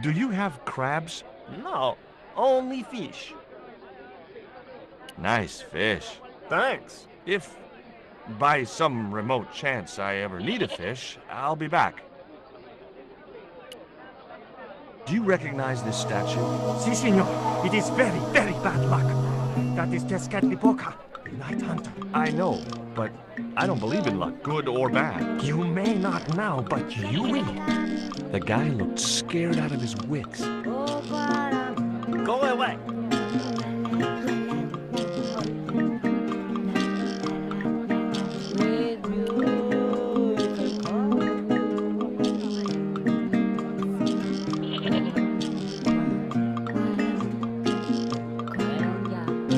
Do you have crabs? No, only fish. Nice fish. Thanks. If by some remote chance I ever need a fish, I'll be back. Do you recognize this statue? Si, senor. It is very, very bad luck. That is Tezcatlipoca, the night hunter. I know, but I don't believe in luck, good or bad. You may not now, but you will. The guy looked scared out of his wits. Go away.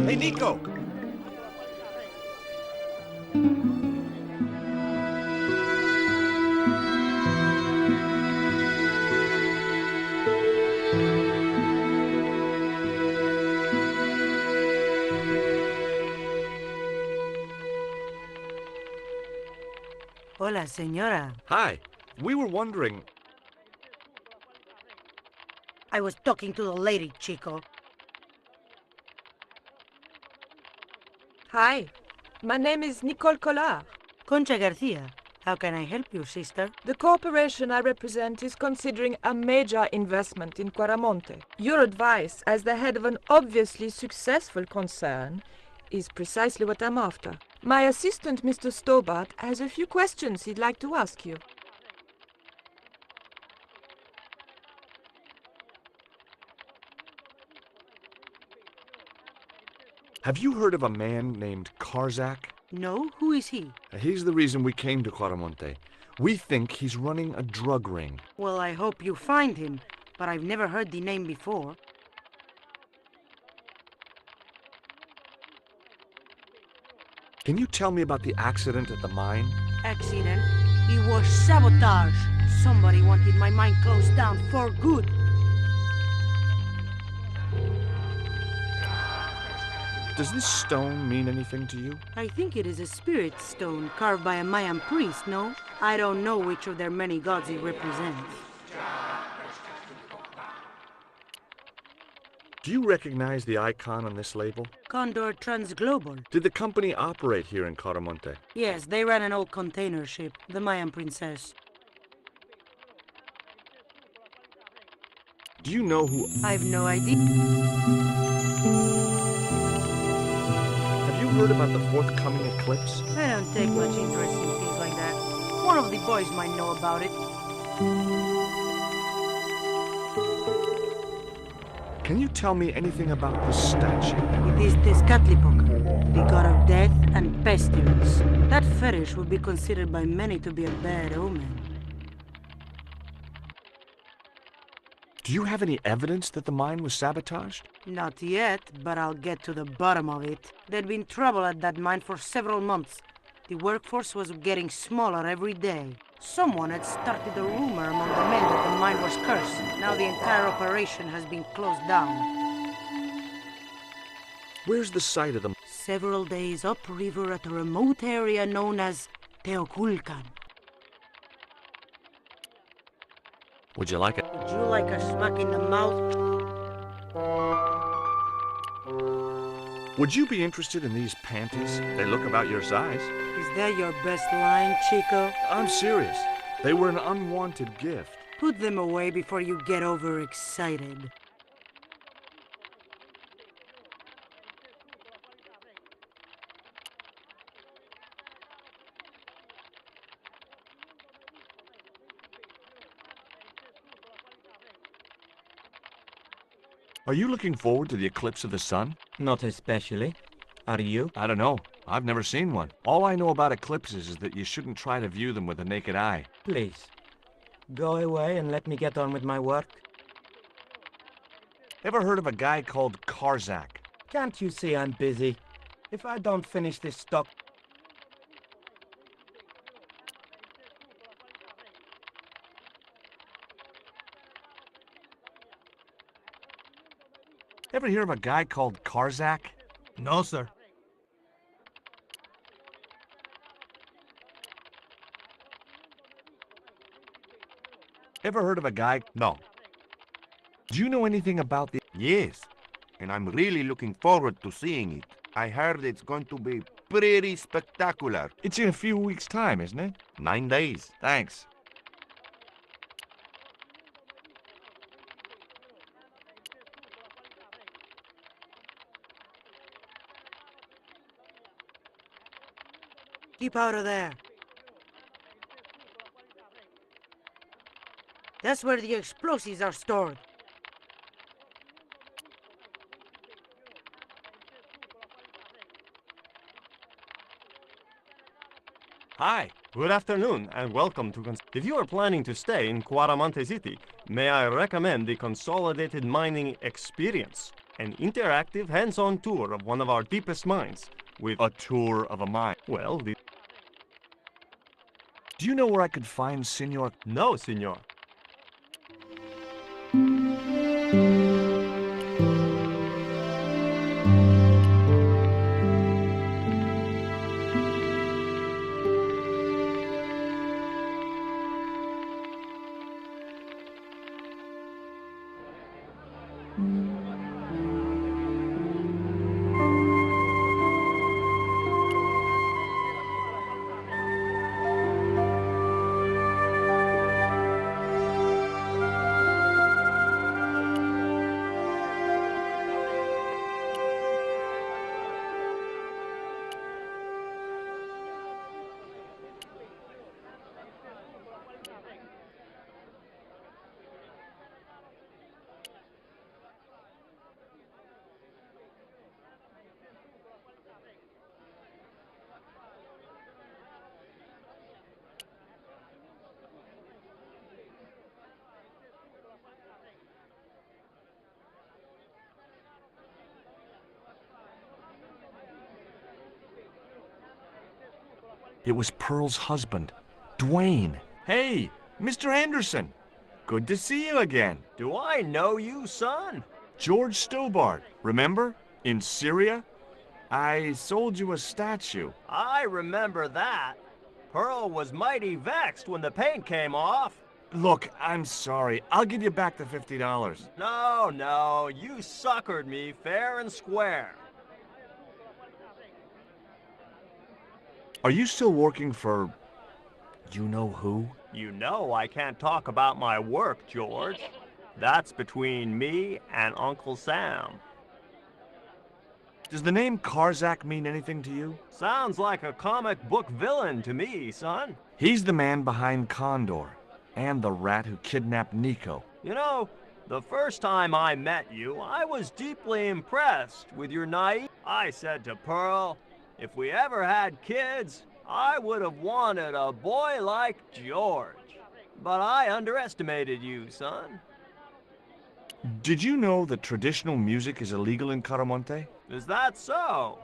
Hey, Nico! Hola, señora. Hi. We were wondering... I was talking to the lady, Chico. Hi, my name is Nicole Collard. Concha Garcia. How can I help you, sister? The corporation I represent is considering a major investment in Quaramonte. Your advice, as the head of an obviously successful concern, is precisely what I'm after. My assistant, Mr. Stobart, has a few questions he'd like to ask you. Have you heard of a man named Karzak? No? Who is he? He's the reason we came to Quaramonte. We think he's running a drug ring. Well, I hope you find him, but I've never heard the name before. Can you tell me about the accident at the mine? Accident? It was sabotage. Somebody wanted my mine closed down for good. Does this stone mean anything to you? I think it is a spirit stone carved by a Mayan priest, no? I don't know which of their many gods it represents. Do you recognize the icon on this label? Condor Transglobal. Did the company operate here in Quaramonte? Yes, they ran an old container ship, the Mayan Princess. Do you know who... I've no idea. Have you heard about the forthcoming eclipse? I don't take much interest in things like that. One of the boys might know about it. Can you tell me anything about the statue? It is Tezcatlipoca, the god of death and pestilence. That fetish would be considered by many to be a bad omen. Do you have any evidence that the mine was sabotaged? Not yet, but I'll get to the bottom of it. There'd been trouble at that mine for several months. The workforce was getting smaller every day. Someone had started a rumor among the men that the mine was cursed. Now the entire operation has been closed down. Where's the site of the... Several days upriver at a remote area known as Teoculcan. Would you like it? Would you like a smack in the mouth? Would you be interested in these panties? They look about your size. Is that your best line, Chico? I'm serious. They were an unwanted gift. Put them away before you get overexcited. Are you looking forward to the eclipse of the sun? Not especially. Are you? I don't know. I've never seen one. All I know about eclipses is that you shouldn't try to view them with the naked eye. Please, go away and let me get on with my work. Ever heard of a guy called Karzak? Can't you see I'm busy? If I don't finish this stock... Ever hear of a guy called Karzak? No, sir. Ever heard of a guy? No. Do you know anything about the... Yes, and I'm really looking forward to seeing it. I heard it's going to be pretty spectacular. It's in a few weeks' time, isn't it? 9 days. Thanks. Keep out of there. That's where the explosives are stored. Hi, good afternoon, and welcome to... If you are planning to stay in Cuaramonte City, may I recommend the Consolidated Mining Experience, an interactive, hands-on tour of one of our deepest mines, with... A tour of a mine. Well, the... Do you know where I could find Senor... No, senor. It was Pearl's husband, Dwayne. Hey, Mr. Anderson. Good to see you again. Do I know you, son? George Stobart, remember? In Syria? I sold you a statue. I remember that. Pearl was mighty vexed when the paint came off. Look, I'm sorry. I'll give you back the $50. No, you suckered me fair and square. Are you still working for... you know who? You know I can't talk about my work, George. That's between me and Uncle Sam. Does the name Karzak mean anything to you? Sounds like a comic book villain to me, son. He's the man behind Condor, and the rat who kidnapped Nico. You know, the first time I met you, I was deeply impressed with your naive... I said to Pearl, if we ever had kids, I would have wanted a boy like George. But I underestimated you, son. Did you know that traditional music is illegal in Caramonte? Is that so?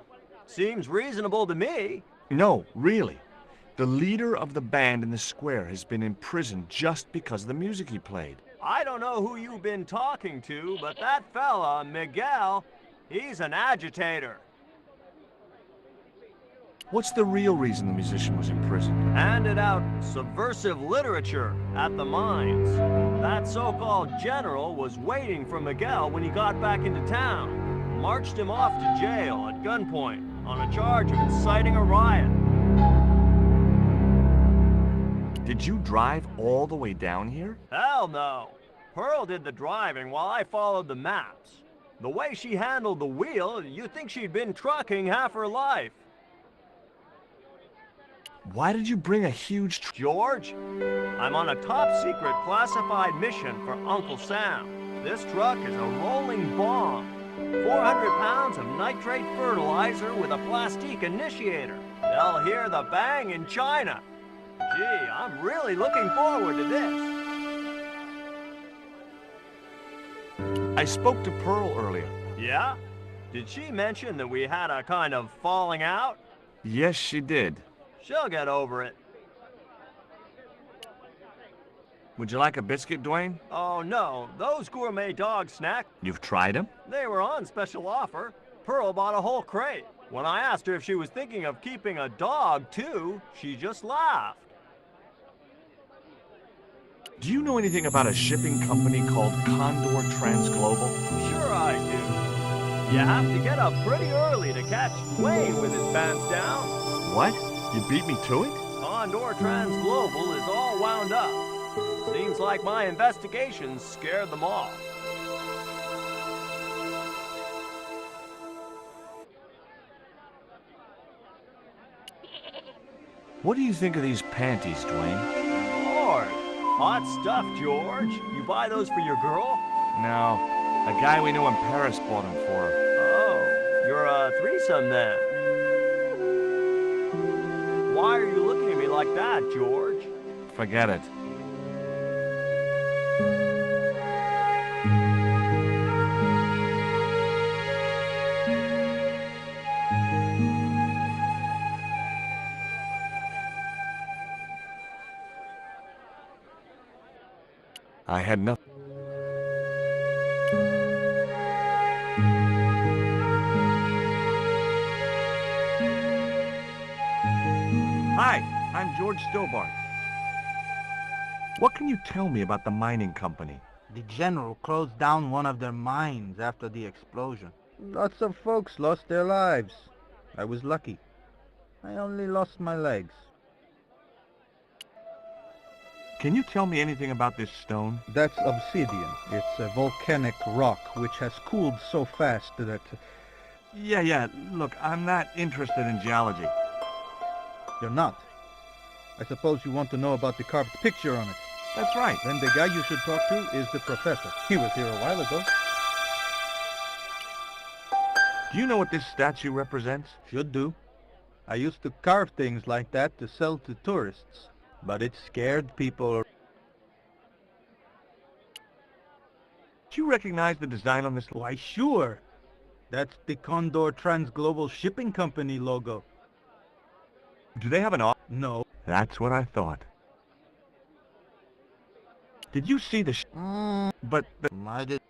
Seems reasonable to me. No, really. The leader of the band in the square has been imprisoned just because of the music he played. I don't know who you've been talking to, but that fella, Miguel, he's an agitator. What's the real reason the musician was imprisoned? Handed out subversive literature at the mines. That so-called general was waiting for Miguel when he got back into town. Marched him off to jail at gunpoint on a charge of inciting a riot. Did you drive all the way down here? Hell no. Pearl did the driving while I followed the maps. The way she handled the wheel, you'd think she'd been trucking half her life. Why did you bring a huge George, I'm on a top-secret classified mission for Uncle Sam. This truck is a rolling bomb. 400 pounds of nitrate fertilizer with a plastique initiator. They'll hear the bang in China. Gee, I'm really looking forward to this. I spoke to Pearl earlier. Yeah? Did she mention that we had a kind of falling out? Yes, she did. She'll get over it. Would you like a biscuit, Dwayne? Oh no, those gourmet dog snacks, You've tried them? they were on special offer. Pearl bought a whole crate. When I asked her if she was thinking of keeping a dog too, she just laughed. Do you know anything about a shipping company called Condor Transglobal? Sure I do. You have to get up pretty early to catch Dwayne with his pants down. What? You beat me to it? Condor Transglobal is all wound up. Seems like my investigations scared them off. What do you think of these panties, Dwayne? Lord, hot stuff, George. You buy those for your girl? No, a guy we knew in Paris bought them for her. Oh, you're a threesome then. Why are you looking at me like that, George? Forget it. I had nothing. Hi, I'm George Stobart. What can you tell me about the mining company? The general closed down one of their mines after the explosion. Lots of folks lost their lives. I was lucky. I only lost my legs. Can you tell me anything about this stone? That's obsidian. It's a volcanic rock which has cooled so fast that... Yeah, look, I'm not interested in geology. You're not. I suppose you want to know about the carved picture on it. That's right. Then the guy you should talk to is the professor. He was here a while ago. Do you know what this statue represents? Should do. I used to carve things like that to sell to tourists. But it scared people. Do you recognize the design on this? Why, sure. That's the Condor Transglobal Shipping Company logo. Do they have an office? No. That's what I thought. Did you see the But I did.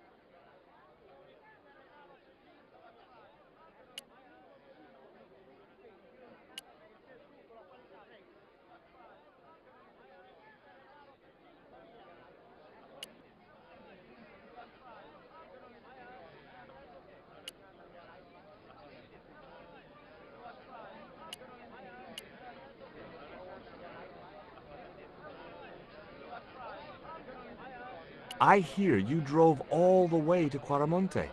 I hear you drove all the way to Quaramonte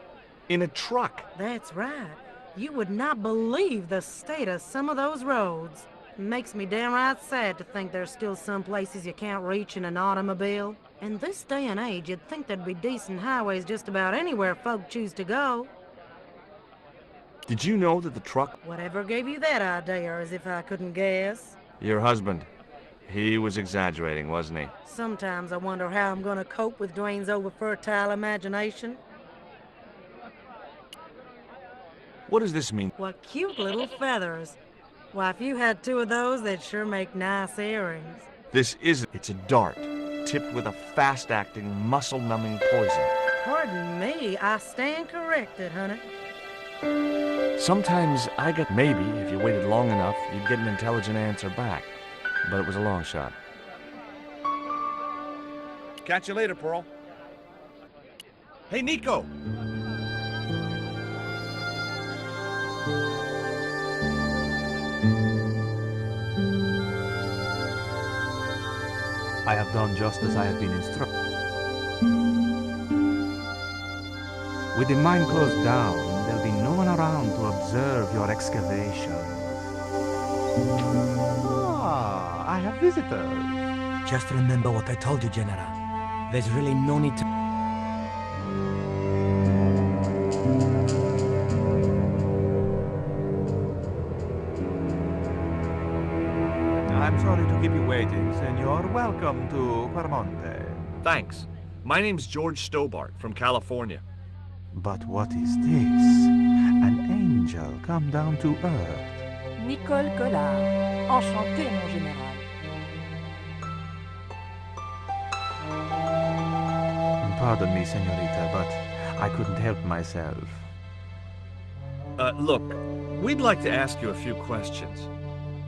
in a truck. That's right. You would not believe the state of some of those roads. Makes me downright sad to think there's still some places you can't reach in an automobile. In this day and age, you'd think there'd be decent highways just about anywhere folk choose to go. Did you know that the truck... Whatever gave you that idea, as if I couldn't guess? Your husband. He was exaggerating, wasn't he? Sometimes I wonder how I'm gonna cope with Dwayne's over-fertile imagination. What does this mean? What cute little feathers. Why, if you had two of those, they'd sure make nice earrings. This isn't... It's a dart, tipped with a fast-acting, muscle-numbing poison. Pardon me, I stand corrected, honey. Sometimes I get... Maybe, if you waited long enough, you'd get an intelligent answer back. But it was a long shot. Catch you later, Pearl. Hey, Nico! I have done just as I have been instructed. With the mine closed down, there'll be no one around to observe your excavation. Ah, I have visitors. Just remember what I told you, General. There's really no need to... I'm sorry to keep you waiting, senor. Welcome to Quaramonte. Thanks. My name's George Stobart from California. But what is this? An angel come down to earth. Nicole Collard. Enchanté, mon général. Pardon me, senorita, but I couldn't help myself. Look, we'd like to ask you a few questions.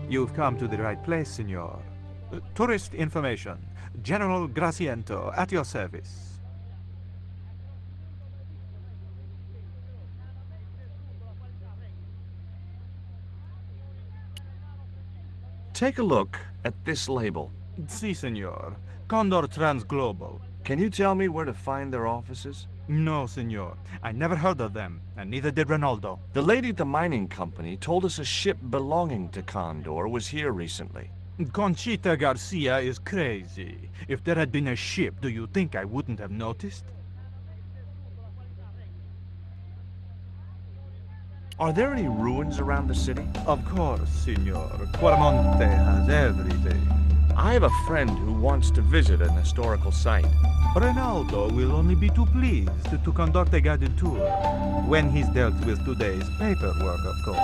You've come to the right place, senor. Tourist information. General Graciento, at your service. Take a look at this label. Si, senor. Condor Transglobal. Can you tell me where to find their offices? No, senor. I never heard of them, and neither did Ronaldo. The lady at the mining company told us a ship belonging to Condor was here recently. Conchita Garcia is crazy. If there had been a ship, do you think I wouldn't have noticed? Are there any ruins around the city? Of course, senor. Quaramonte has everything. I have a friend who wants to visit an historical site. Ronaldo will only be too pleased to conduct a guided tour, when he's dealt with today's paperwork, of course.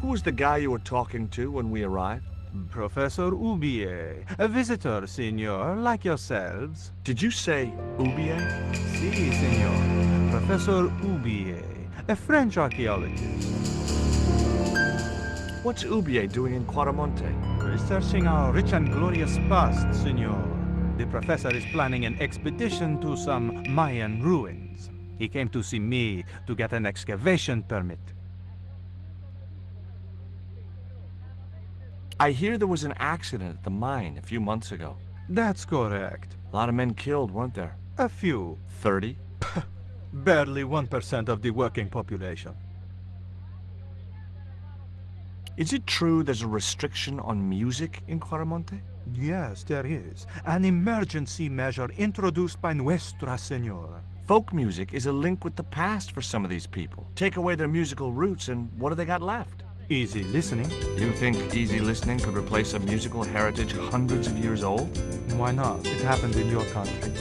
Who was the guy you were talking to when we arrived? Professor Ubier, a visitor, senor, like yourselves. Did you say Ubier? Si, senor. Professor Ubier, a French archaeologist. What's Ubier doing in Quaramonte? Researching our rich and glorious past, senor. The professor is planning an expedition to some Mayan ruins. He came to see me to get an excavation permit. I hear there was an accident at the mine a few months ago. That's correct. A lot of men killed, weren't there? A few. 30? Barely 1% of the working population. Is it true there's a restriction on music in Quaramonte? Yes, there is. An emergency measure introduced by Nuestra Senora. Folk music is a link with the past for some of these people. Take away their musical roots and what do they got left? Easy listening. You think easy listening could replace a musical heritage hundreds of years old? Why not? It happened in your country.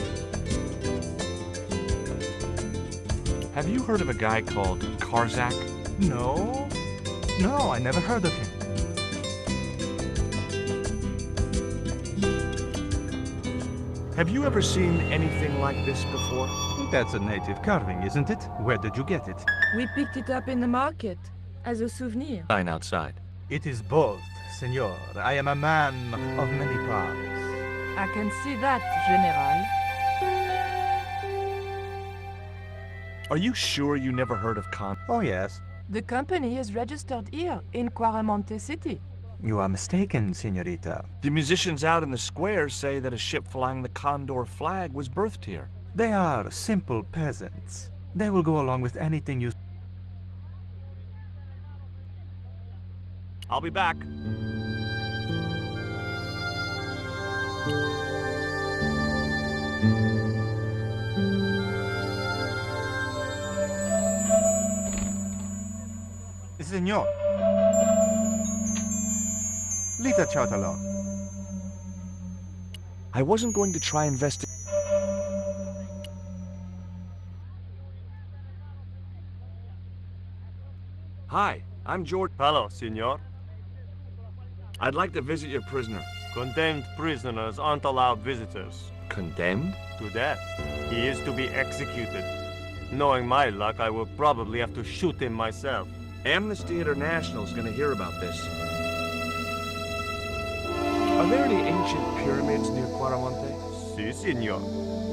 Have you heard of a guy called Karzak? No. No, I never heard of him. Have you ever seen anything like this before? That's a native carving, isn't it? Where did you get it? We picked it up in the market as a souvenir. Sign outside. It is both, senor. I am a man of many parts. I can see that, General. Are you sure you never heard of Con? Oh, yes. The company is registered here in Quaramonte City. You are mistaken, senorita. The musicians out in the square say that a ship flying the Condor flag was birthed here. They are simple peasants. They will go along with anything you... I'll be back. Senor. Leave that child alone. I wasn't going to try investing. Hi, I'm George. Hello, senor. I'd like to visit your prisoner. Condemned prisoners aren't allowed visitors. Condemned? To death. He is to be executed. Knowing my luck, I will probably have to shoot him myself. Amnesty International is going to hear about this. Are there any ancient pyramids near Quaramonte? Si, senor.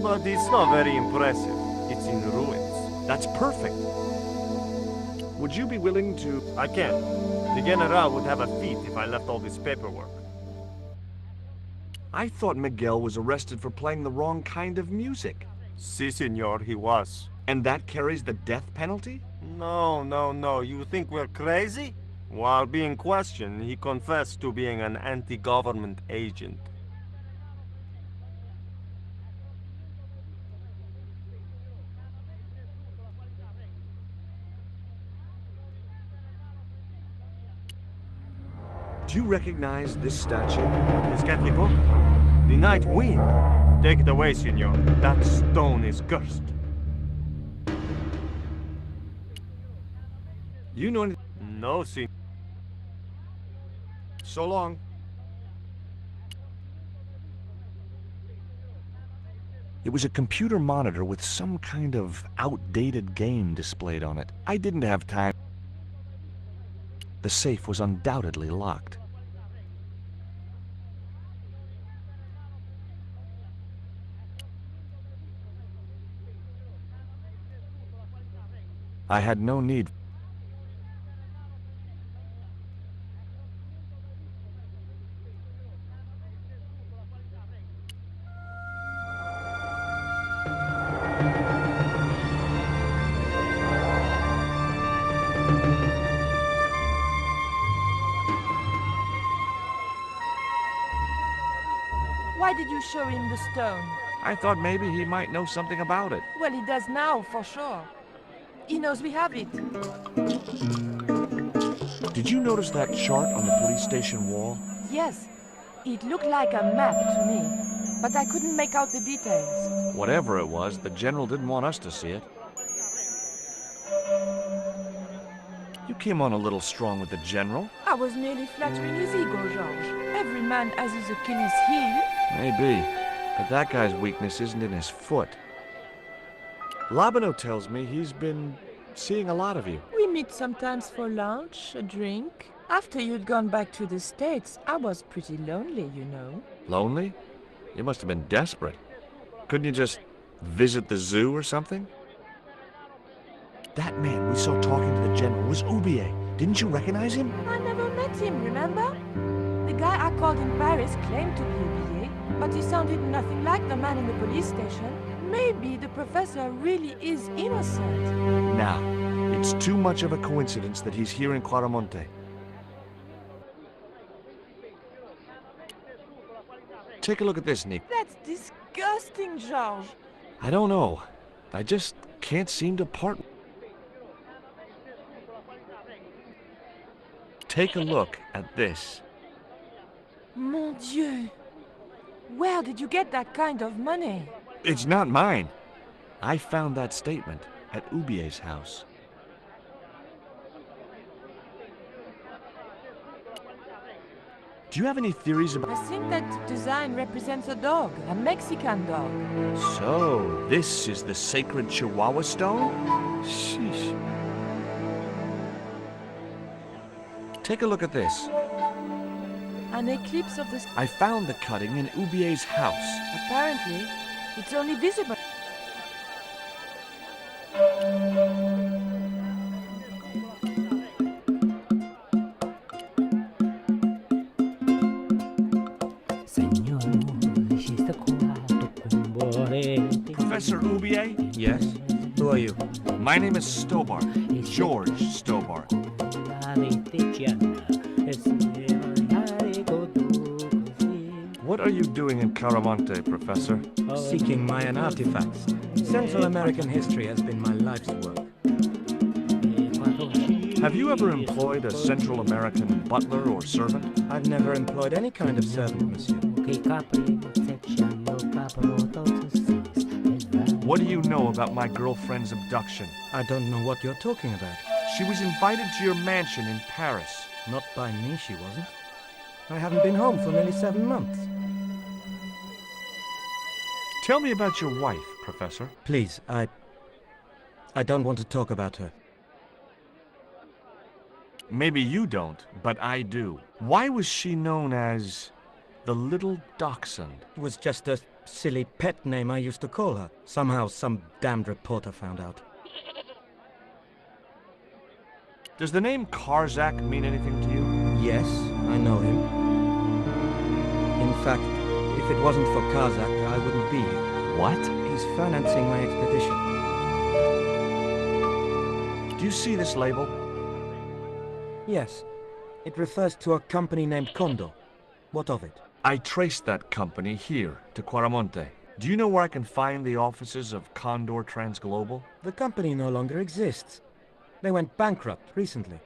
But it's not very impressive. It's in ruins. That's perfect. Would you be willing to... I can't. The General would have a fit if I left all this paperwork. I thought Miguel was arrested for playing the wrong kind of music. Si, senor, he was. And that carries the death penalty? No. You think we're crazy? While being questioned, he confessed to being an anti-government agent. Do you recognize this statue? Tezcatlipoca, the night wind. Take it away, senor. That stone is cursed. You know anything? No, senor. So long. It was a computer monitor with some kind of outdated game displayed on it. I didn't have time. The safe was undoubtedly locked. I had no need. Why did you show him the stone? I thought maybe he might know something about it. Well, he does now, for sure. He knows we have it. Did you notice that chart on the police station wall? Yes. It looked like a map to me, but I couldn't make out the details. Whatever it was, the general didn't want us to see it. You came on a little strong with the general. I was merely flattering his ego, Georges. Every man has his Achilles heel. Maybe, but that guy's weakness isn't in his foot. Labano tells me he's been seeing a lot of you. We meet sometimes for lunch, a drink. After you'd gone back to the States, I was pretty lonely, you know. Lonely? You must have been desperate. Couldn't you just visit the zoo or something? That man we saw talking to the general was Oubier. Didn't you recognize him? I never met him, remember? The guy I called in Paris claimed to be Oubier, but he sounded nothing like the man in the police station. Maybe the professor really is innocent. Now, it's too much of a coincidence that he's here in Claramonte. Take a look at this, Nick. That's disgusting, Georges. I don't know. I just can't seem to part. Take a look at this. Mon Dieu. Where did you get that kind of money? It's not mine. I found that statement at Oubier's house. Do you have any theories about... I think that design represents a dog, a Mexican dog. So, this is the sacred Chihuahua stone? Sheesh. Take a look at this. An eclipse of the... I found the cutting in Oubier's house. Apparently, it's only visible. Professor Oubier? Yes? Who are you? My name is Stobart. George Stobart. What are you doing in Claramonte, Professor? Seeking Mayan artifacts. Central American history has been my life's work. Have you ever employed a Central American butler or servant? I've never employed any kind of servant, monsieur. What do you know about my girlfriend's abduction? I don't know what you're talking about. She was invited to your mansion in Paris. Not by me, she wasn't. I haven't been home for nearly 7 months. Tell me about your wife, Professor. Please, I don't want to talk about her. Maybe you don't, but I do. Why was she known as the Little Dachshund? It was just a silly pet name I used to call her. Somehow some damned reporter found out. Does the name Karzak mean anything to you? Yes, I know him. In fact, if it wasn't for Kazakh, I wouldn't be here. What? He's financing my expedition. Do you see this label? Yes. It refers to a company named Condor. What of it? I traced that company here to Claramonte. Do you know where I can find the offices of Condor Transglobal? The company no longer exists. They went bankrupt recently.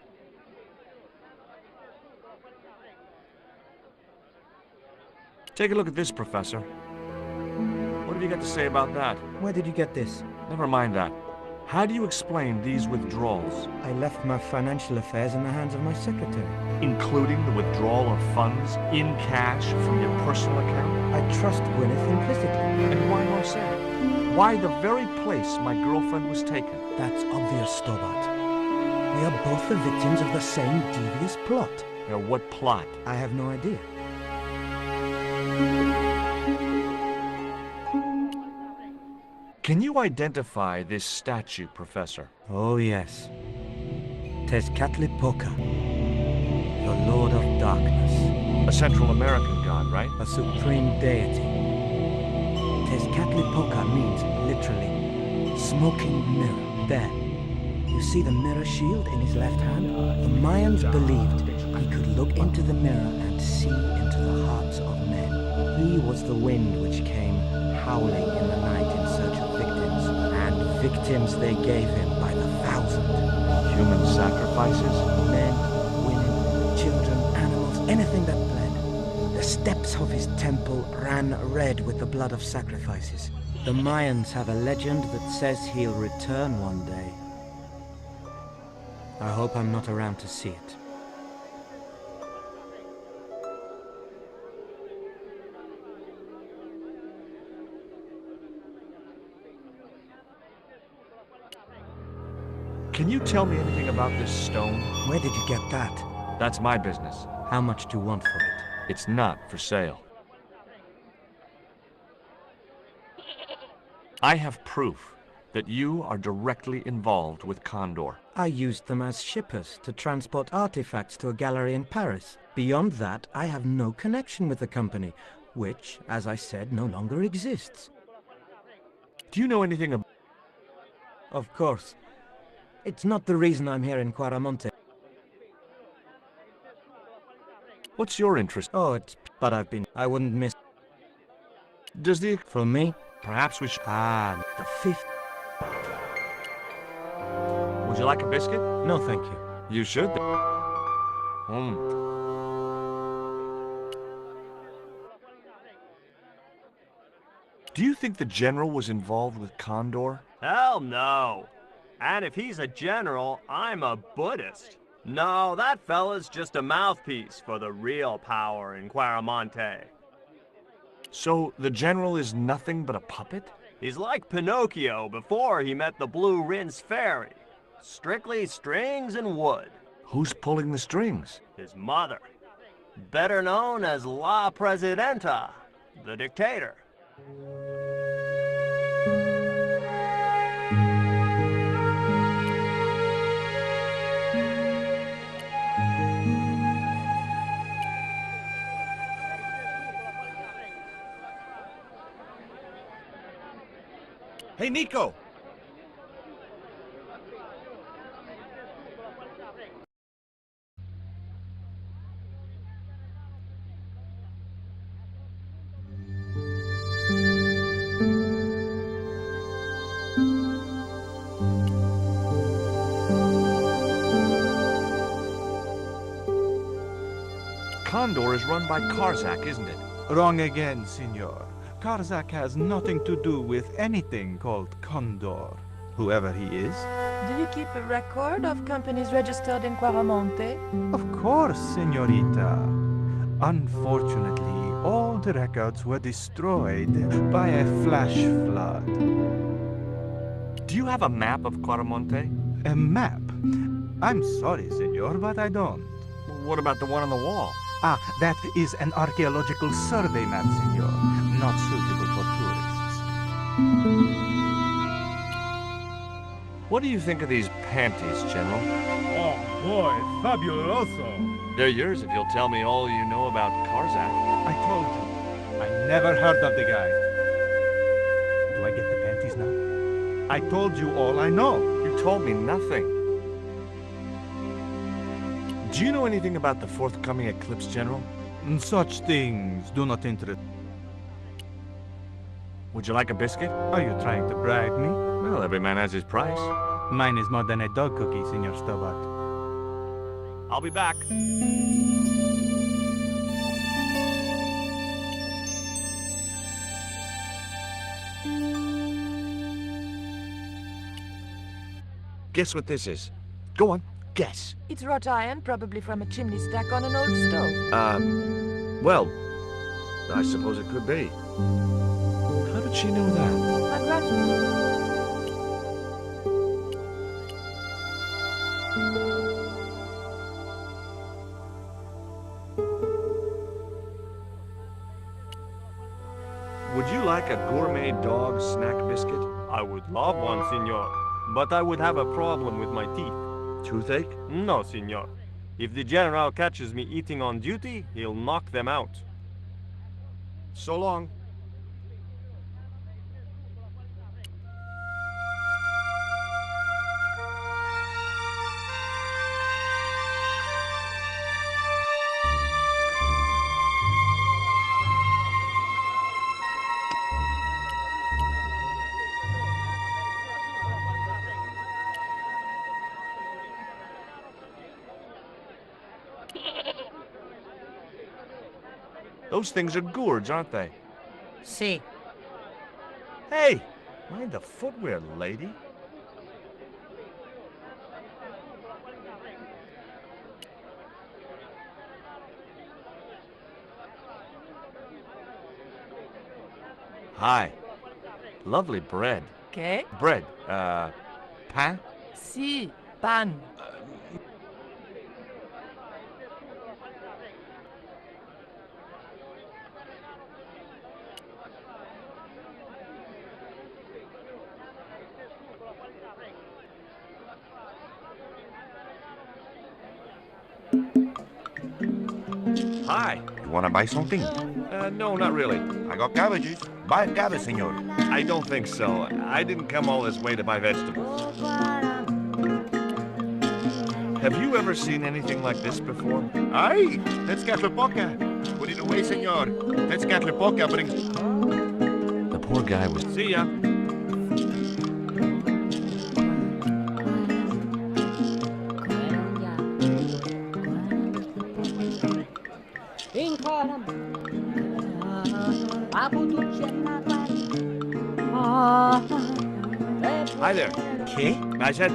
Take a look at this, Professor. What have you got to say about that? Where did you get this? Never mind that. How do you explain these withdrawals? I left my financial affairs in the hands of my secretary. Including the withdrawal of funds in cash from your personal account? I trust Gwyneth implicitly. And why Marseille? Why the very place my girlfriend was taken? That's obvious, Stobart. We are both the victims of the same devious plot. Now, what plot? I have no idea. Can you identify this statue, Professor? Oh yes. Tezcatlipoca, the Lord of Darkness, A Central American god, right? a supreme deity. Tezcatlipoca means, literally, smoking mirror. There. You see the mirror shield in his left hand? The Mayans believed he could look into the mirror and see into the hearts of men. He was the wind which came howling in the night in search of victims, and victims they gave him by the thousand. Human sacrifices? Men, women, children, animals, anything that bled. The steps of his temple ran red with the blood of sacrifices. The Mayans have a legend that says he'll return one day. I hope I'm not around to see it. Can you tell me anything about this stone? Where did you get that? That's my business. How much do you want for it? It's not for sale. I have proof that you are directly involved with Condor. I used them as shippers to transport artifacts to a gallery in Paris. Beyond that, I have no connection with the company, which, as I said, no longer exists. Do you know anything about... Of course. It's not the reason I'm here in Quaramonte. What's your interest? Oh, but I wouldn't miss... Does the... From me? Perhaps we should... The fifth... Would you like a biscuit? No, thank you. You should. Do you think the general was involved with Condor? Hell no. And if he's a general, I'm a Buddhist. No, that fella's just a mouthpiece for the real power in Quaramonte. So the general is nothing but a puppet? He's like Pinocchio before he met the Blue Rinse Fairy. Strictly strings and wood. Who's pulling the strings? His mother. Better known as La Presidenta, the dictator. Hey, Nico! Condor is run by Karzak, isn't it? Wrong again, senor. Karzak has nothing to do with anything called Condor, whoever he is. Do you keep a record of companies registered in Quaramonte? Of course, senorita. Unfortunately, all the records were destroyed by a flash flood. Do you have a map of Quaramonte? A map? I'm sorry, senor, but I don't. What about the one on the wall? Ah, that is an archaeological survey map, senor. Not suitable for tourists. What do you think of these panties, General? Oh boy, fabuloso. They're yours if you'll tell me all you know about Karzak. I told you, I never heard of the guy. Do I get the panties now? I told you all I know. You told me nothing. Do you know anything about the forthcoming eclipse, General? Such things do not interest. Would you like a biscuit? Are you trying to bribe me? Well, every man has his price. Mine is more than a dog cookie, Senor Stobart. I'll be back. Guess what this is? Go on, guess. It's wrought iron, probably from a chimney stack on an old stove. Well, I suppose it could be. How did she know that? My grandmother. Would you like a gourmet dog snack biscuit? I would love one, senor. But I would have a problem with my teeth. Toothache? No, senor. If the general catches me eating on duty, he'll knock them out. So long. Those things are gourds, aren't they? See. Hey! Mind the footwear, lady. Hi. Lovely bread. ¿Qué? Bread, pan? Sí, pan. Hi. You wanna buy something? No, not really. I got cabbages. Buy a cabbage, senor. I don't think so. I didn't come all this way to buy vegetables. Have you ever seen anything like this before? Aye, let's get the poca. Put it away, senor. Let's get the poca. Bring. The poor guy was... See ya. Hi there. ¿Qué? I said...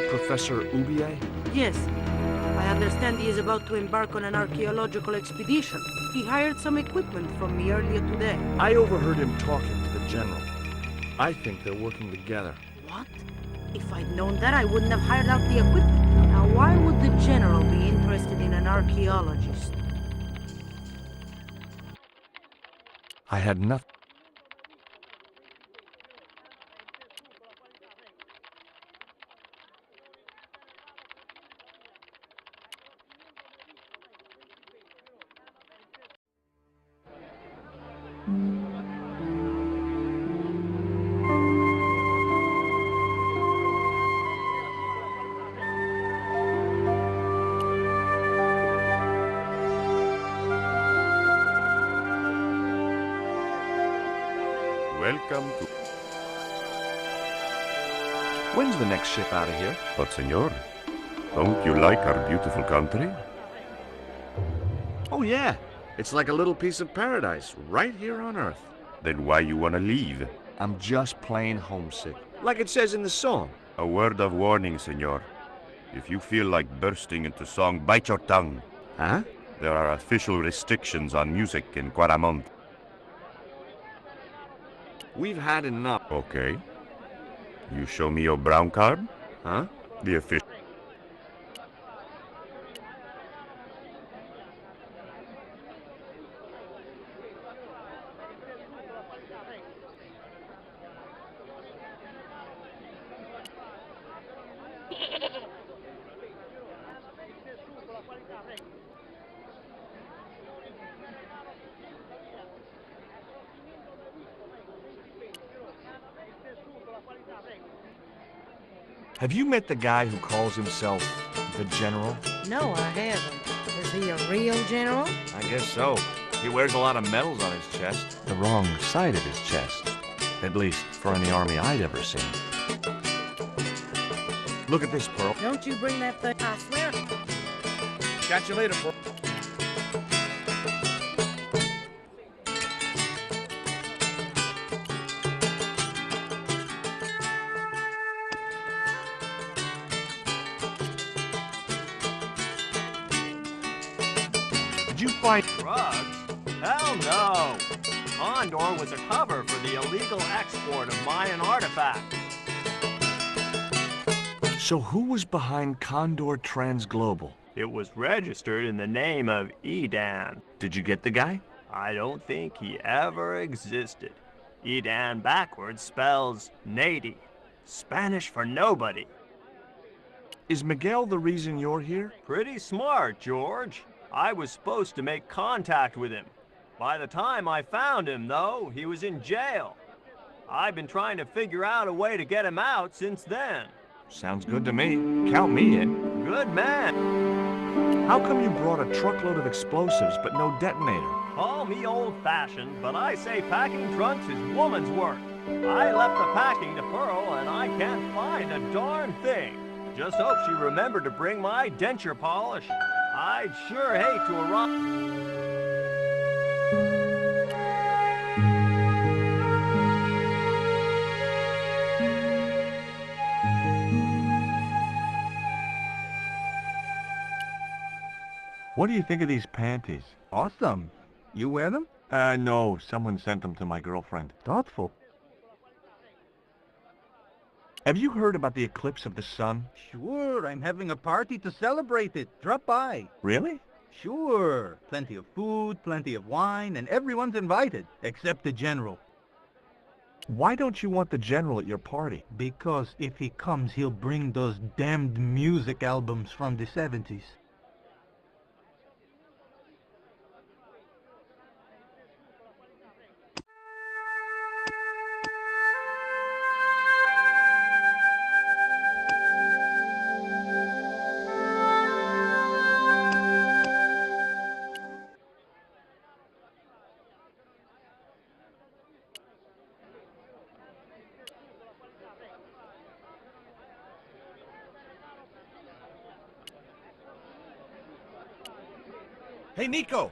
Professor Ubier? Yes. I understand he is about to embark on an archaeological expedition. He hired some equipment from me earlier today. I overheard him talking to the general. I think they're working together. What? If I'd known that, I wouldn't have hired out the equipment. Now, why would the general be interested in an archaeologist? I had nothing. Welcome to... When's the next ship out of here? But, senor, don't you like our beautiful country? Oh, yeah. It's like a little piece of paradise right here on Earth. Then why you wanna leave? I'm just plain homesick. Like it says in the song. A word of warning, senor. If you feel like bursting into song, bite your tongue. Huh? There are official restrictions on music in Quaramont. We've had enough. Okay. You show me your brown card? Huh? The official... Have you met the guy who calls himself the General? No, I haven't. Is he a real general? I guess so. He wears a lot of medals on his chest. The wrong side of his chest. At least for any army I'd ever seen. Look at this, Pearl. Don't you bring that thing, I swear. Catch you later, Pearl. Did you find... Drugs? Hell no! Condor was a cover for the illegal export of Mayan artifacts. So who was behind Condor Transglobal? It was registered in the name of Edan. Did you get the guy? I don't think he ever existed. Edan backwards spells Nady, Spanish for nobody. Is Miguel the reason you're here? Pretty smart, George. I was supposed to make contact with him. By the time I found him, though, he was in jail. I've been trying to figure out a way to get him out since then. Sounds good to me. Count me in. Good man. How come you brought a truckload of explosives but no detonator? Call me old-fashioned, but I say packing trunks is woman's work. I left the packing to Pearl, and I can't find a darn thing. Just hope she remembered to bring my denture polish. I'd sure hate to arrive... What do you think of these panties? Awesome. You wear them? No. Someone sent them to my girlfriend. Thoughtful. Have you heard about the eclipse of the sun? Sure, I'm having a party to celebrate it. Drop by. Really? Sure. Plenty of food, plenty of wine, and everyone's invited, except the general. Why don't you want the general at your party? Because if he comes, he'll bring those damned music albums from the 70s. Hey, Nico!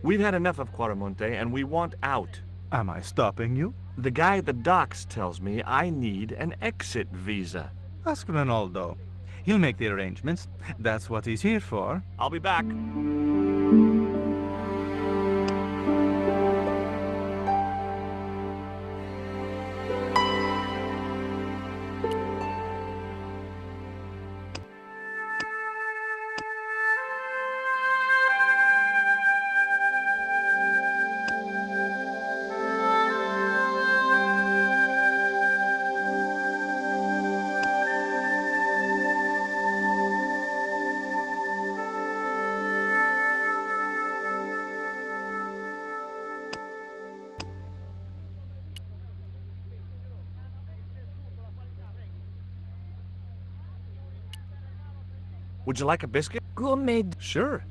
We've had enough of Quaramonte, and we want out. Am I stopping you? The guy at the docks tells me I need an exit visa. Ask Ronaldo. He'll make the arrangements. That's what he's here for. I'll be back. Would you like a biscuit? Gourmet. Sure.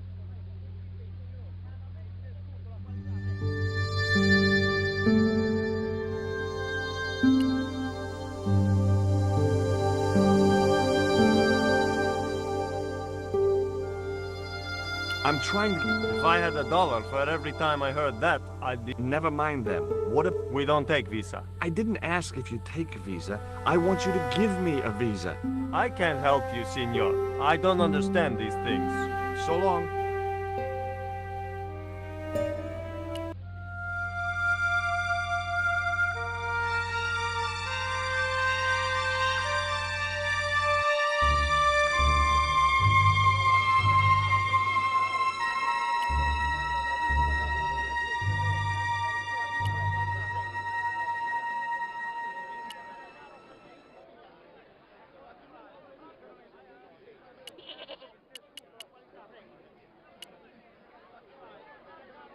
I'm trying to... If I had $1 for every time I heard that, I'd be... Never mind them. What if... We don't take Visa. I didn't ask if you take a visa. I want you to give me a visa. I can't help you, senor. I don't understand these things. So long.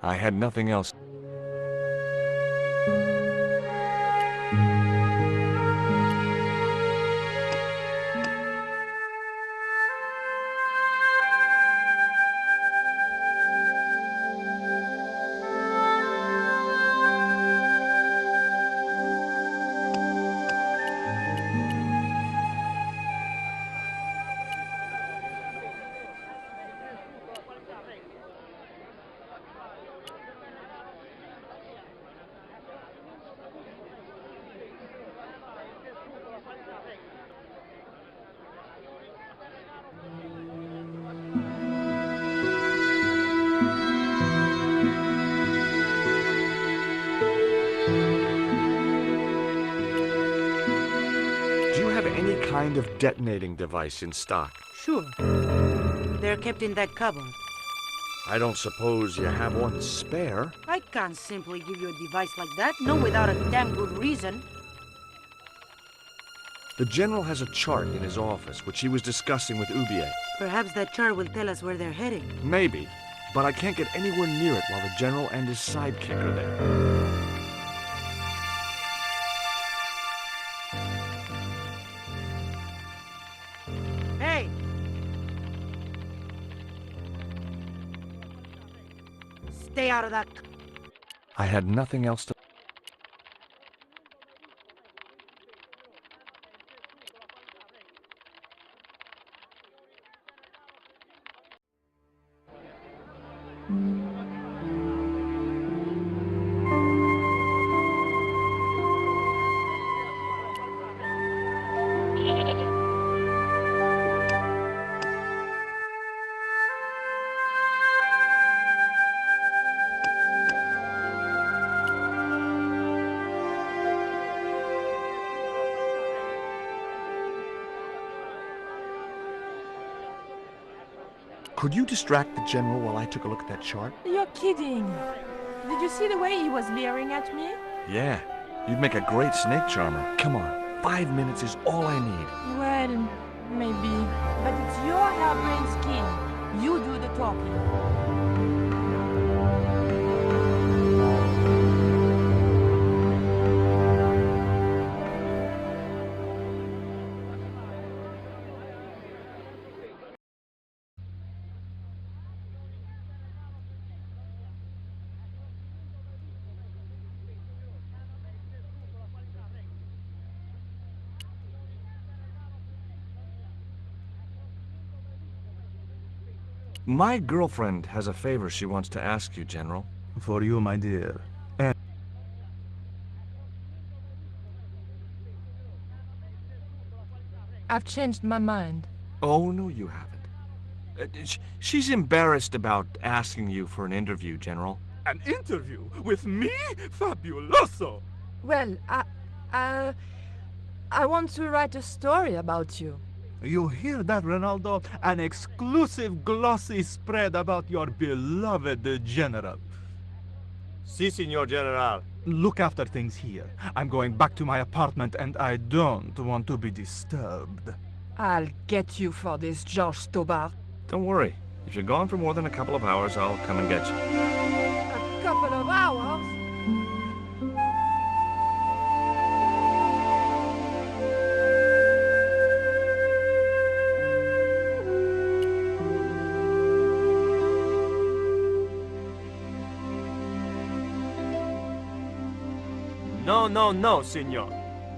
I had nothing else. kind of detonating device in stock? Sure. They're kept in that cupboard. I don't suppose you have one spare? I can't simply give you a device like that, not without a damn good reason. The General has a chart in his office, which he was discussing with Ubier. Perhaps that chart will tell us where they're heading. Maybe, but I can't get anywhere near it while the General and his sidekick are there. Hey! Stay out of that. I had nothing else to... Could you distract the General while I took a look at that chart? You're kidding. Did you see the way he was leering at me? Yeah, you'd make a great snake charmer. Come on, 5 minutes is all I need. Well, maybe. But it's your harebrained scheme. You do the talking. My girlfriend has a favor she wants to ask you, General. For you, my dear. And I've changed my mind. Oh, no, you haven't. She's embarrassed about asking you for an interview, General. An interview with me? Fabuloso! Well, I want to write a story about you. you hear that, Ronaldo? An exclusive glossy spread about your beloved General. Si, Signor General. Look after things here. I'm going back to my apartment and I don't want to be disturbed. I'll get you for this, George Stobart. Don't worry. If you're gone for more than a couple of hours, I'll come and get you. A couple of hours? No, no, no, Signor.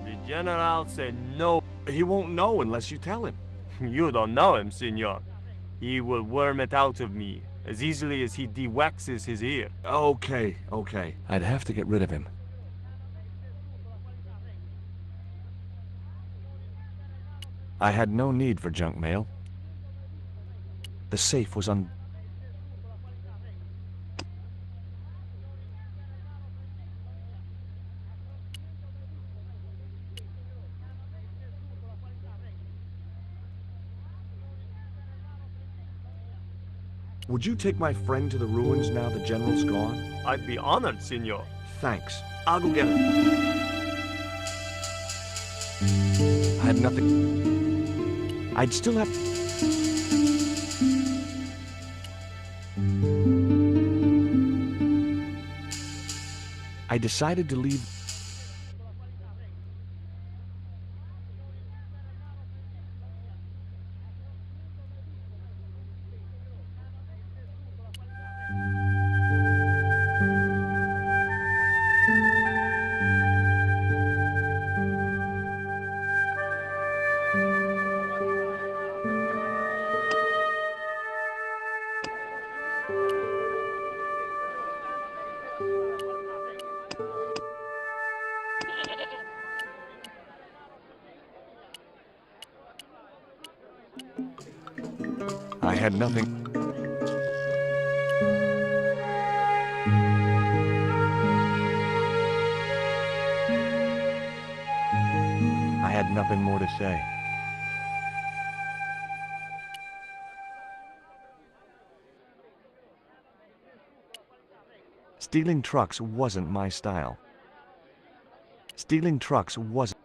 The General said no. He won't know unless you tell him. You don't know him, Signor. He will worm it out of me as easily as he de-waxes his ear. Okay. I'd have to get rid of him. I had no need for junk mail. The safe was un... Would you take my friend to the ruins now the General's gone? I'd be honored, Signor. Thanks. I'll go get her. I had nothing... I'd still have... I decided to leave... I had nothing. I had nothing more to say. Stealing trucks wasn't my style. Stealing trucks wasn't...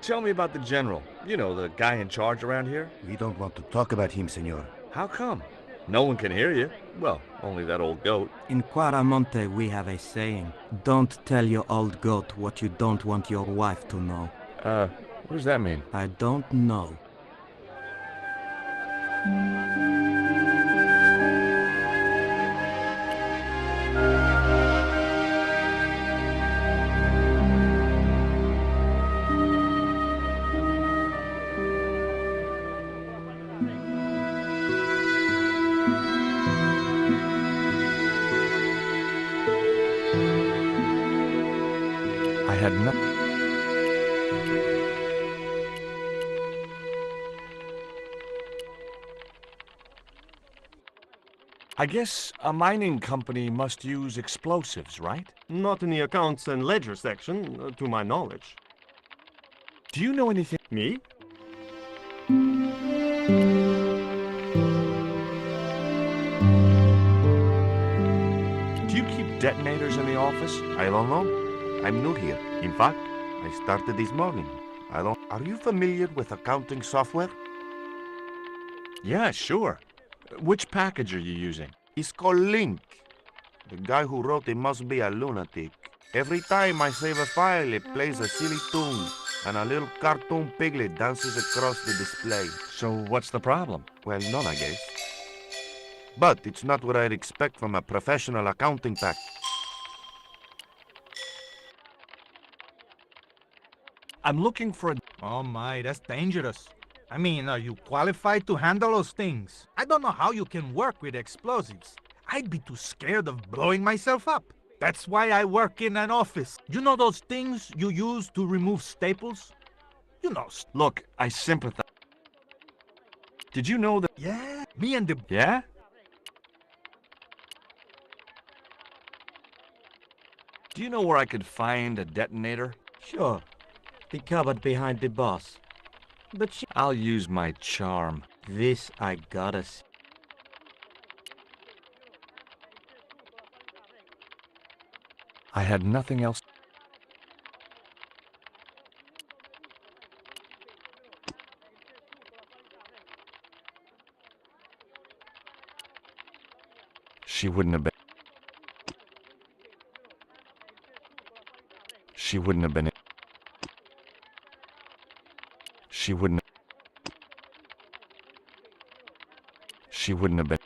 Tell me about the general. You know, the guy in charge around here. We don't want to talk about him, senor. How come? No one can hear you. Well, only that old goat. In Quaramonte, we have a saying. Don't tell your old goat what you don't want your wife to know. What does that mean? I don't know. I had no... I guess a mining company must use explosives, right? Not in the accounts and ledger section, to my knowledge. Do you know anything? Me? Do you keep detonators in the office? I don't know. I'm new here. In fact, I started this morning. Are you familiar with accounting software? Yeah, sure. Which package are you using? It's called Link. The guy who wrote it must be a lunatic. Every time I save a file, it plays a silly tune, and a little cartoon piglet dances across the display. So what's the problem? Well, none, I guess. But it's not what I'd expect from a professional accounting pack. I'm looking for a... Oh my, that's dangerous. I mean, are you qualified to handle those things? I don't know how you can work with explosives. I'd be too scared of blowing myself up. That's why I work in an office. You know those things you use to remove staples? You know. Look, I sympathize. Did you know that... Yeah, me and the... Yeah? Do you know where I could find a detonator? Sure. The cupboard behind the boss. But I'll use my charm. this I gotta see. I had nothing else. She wouldn't have been. She wouldn't have been. She wouldn't. She wouldn't have been.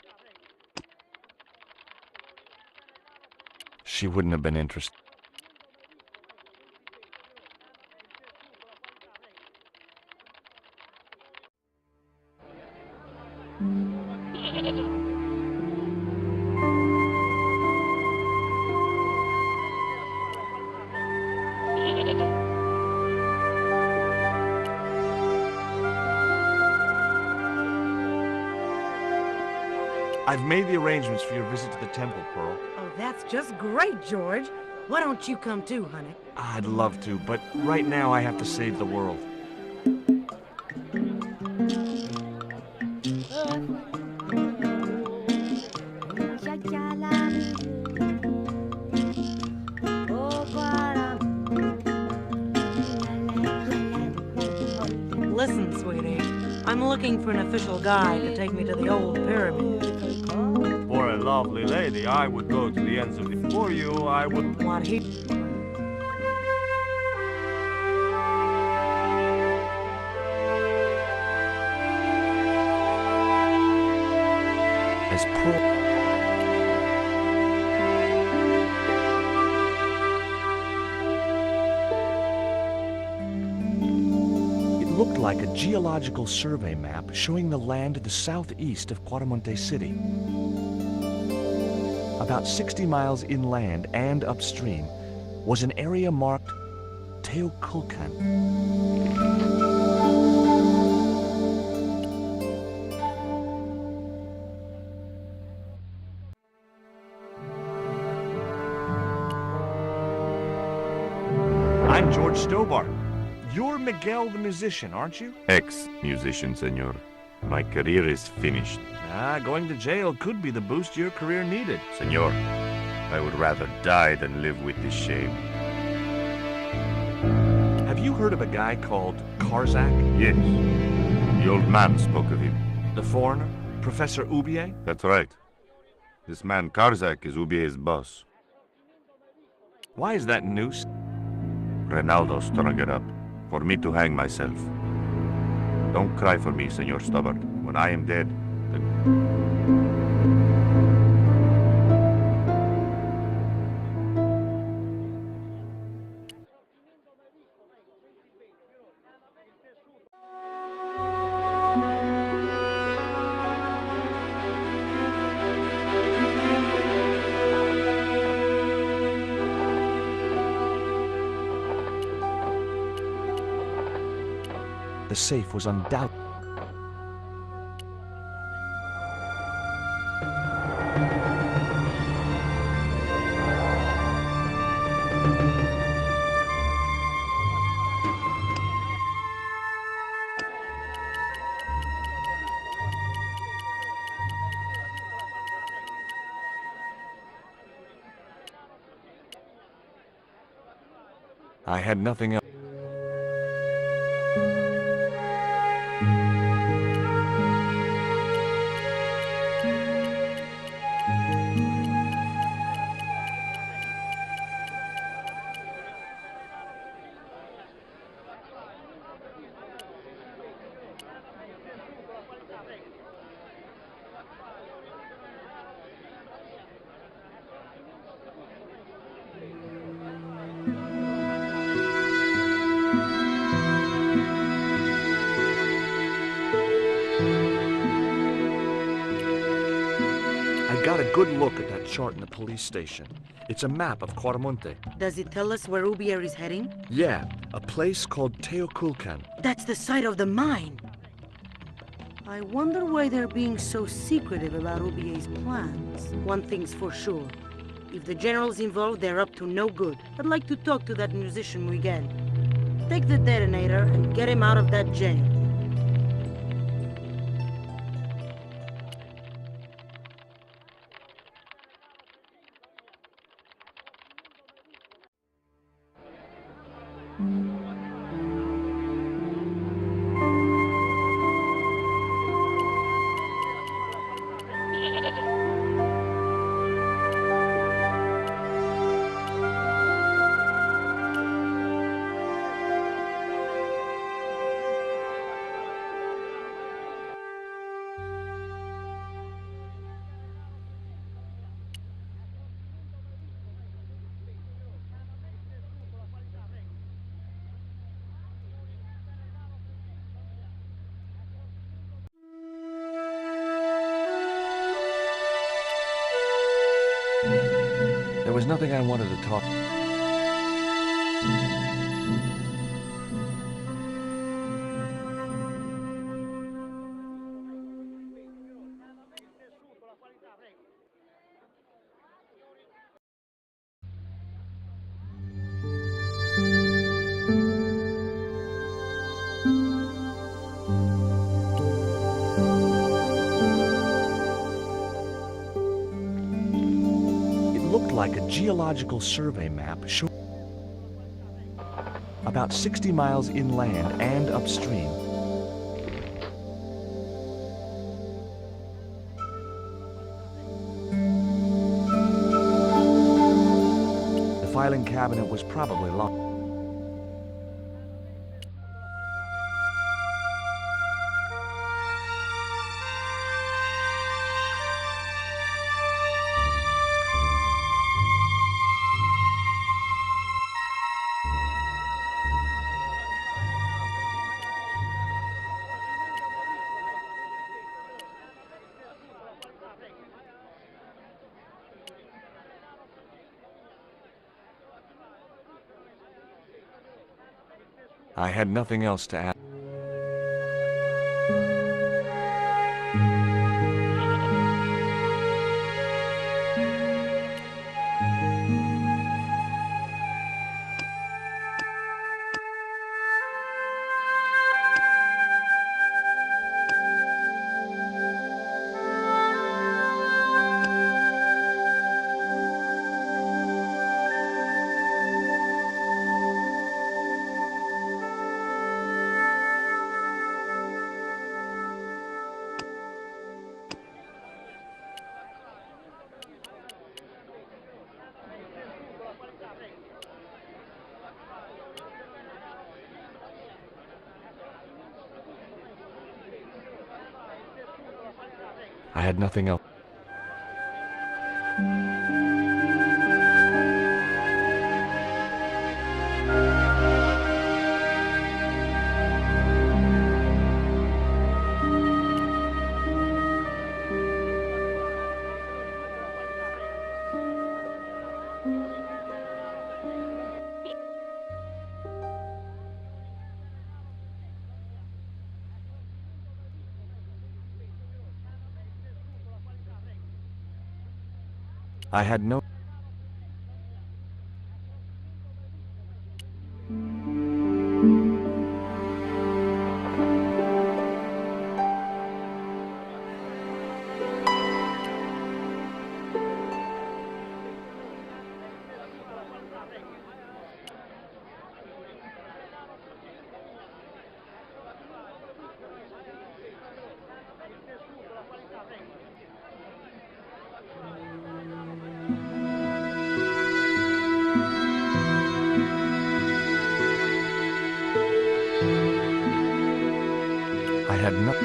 She wouldn't have been interested. I've made the arrangements for your visit to the temple, Pearl. Oh, that's just great, George. Why don't you come too, honey? I'd love to, but right now I have to save the world. Listen, sweetie. I'm looking for an official guide to take me to the old pyramid. For a lovely lady, I would go to the ends of the... For you, I would... What he... As Pearl... looked like a geological survey map showing the land to the southeast of Cuaramonte City. About 60 miles inland and upstream was an area marked Teoculcan. I'm George Stobart. You're Miguel the musician, aren't you? Ex-musician, senor. My career is finished. Going to jail could be the boost your career needed. Senor, I would rather die than live with this shame. Have you heard of a guy called Karzak? Yes. The old man spoke of him. The foreigner? Professor Ubier? That's right. This man Karzak is Ubier's boss. Why is that noose? Ronaldo strung it up for me to hang myself. Don't cry for me, Senor Stobart. When I am dead, The safe was undoubtedly. I had nothing else. I got a good look at that chart in the police station. It's a map of Cuaramonte. Does it tell us where Ubier is heading? Yeah, a place called Teoculcan. That's the site of the mine. I wonder why they're being so secretive about Ubier's plans. One thing's for sure. If the general's involved, they're up to no good. I'd like to talk to that musician Miguel. Take the detonator and get him out of that jail. There was nothing I wanted to talk. Like a geological survey map showing about 60 miles inland and upstream. The filing cabinet was probably locked. I had nothing else to add. I had nothing else. I had no... I had no...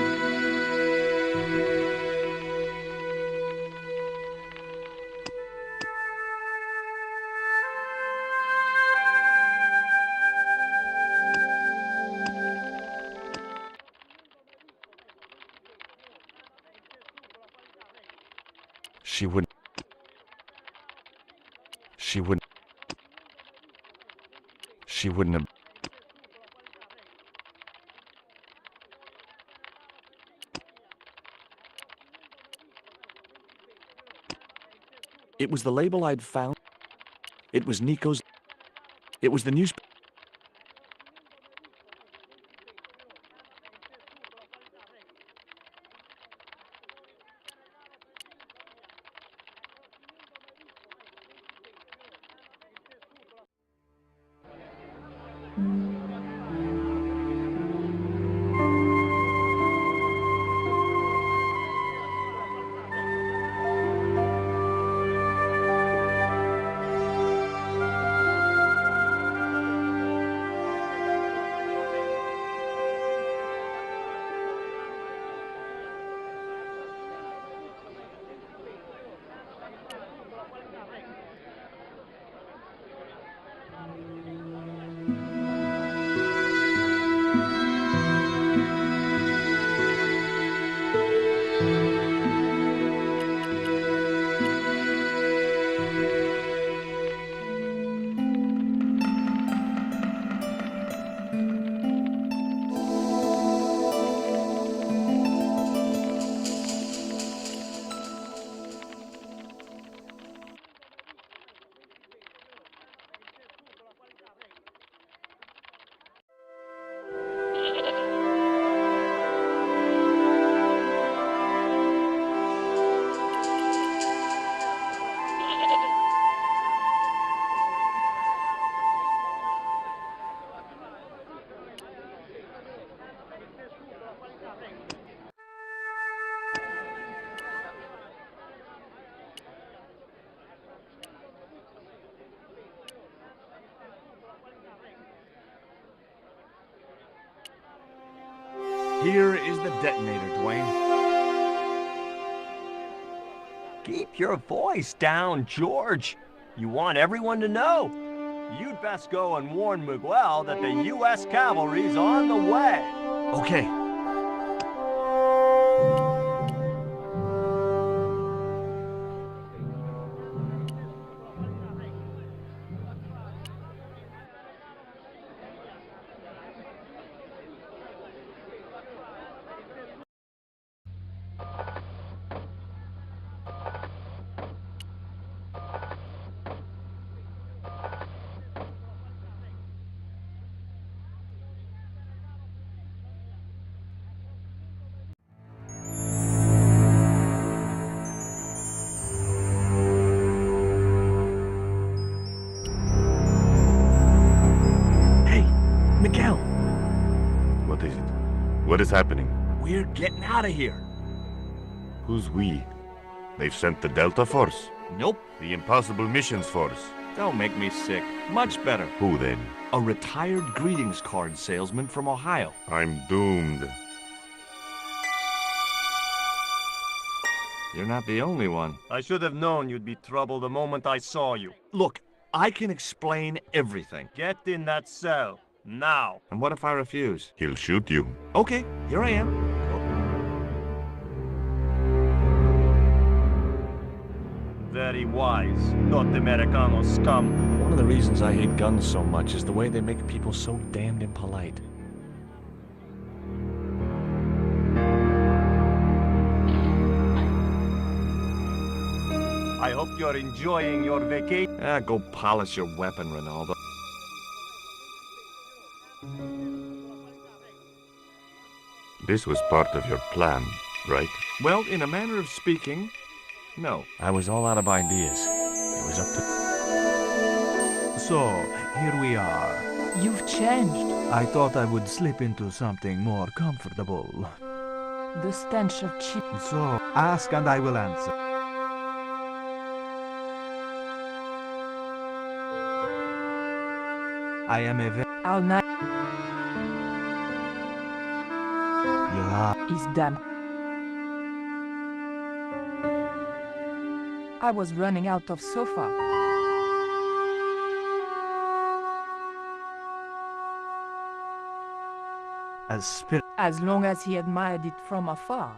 She wouldn't... She wouldn't... She wouldn't have... It was the label I'd found. It was Nico's. It was the newspaper. Here is the detonator, Dwayne. Keep your voice down, George. You want everyone to know. You'd best go and warn Miguel that the U.S. cavalry's on the way. Okay. What is happening? We're getting out of here. Who's we? They've sent the Delta Force? Nope. The Impossible Missions Force? Don't make me sick. Much better. Who then? A retired greetings card salesman from Ohio. I'm doomed. You're not the only one. I should have known you'd be trouble the moment I saw you. Look, I can explain everything. Get in that cell, now. And what if I refuse? He'll shoot you. Okay, here I am. Very wise, North Americano scum. One of the reasons I hate guns so much is the way they make people so damned impolite. I hope you're enjoying your vacation. Go polish your weapon, Ronaldo. This was part of your plan, right? Well, in a manner of speaking, no. I was all out of ideas. It was up to... So, here we are. You've changed. I thought I would slip into something more comfortable. The stench of cheap. So, ask and I will answer. I am a Our night You are. is damp. I was running out of sofa. A spirit. As long as he admired it from afar.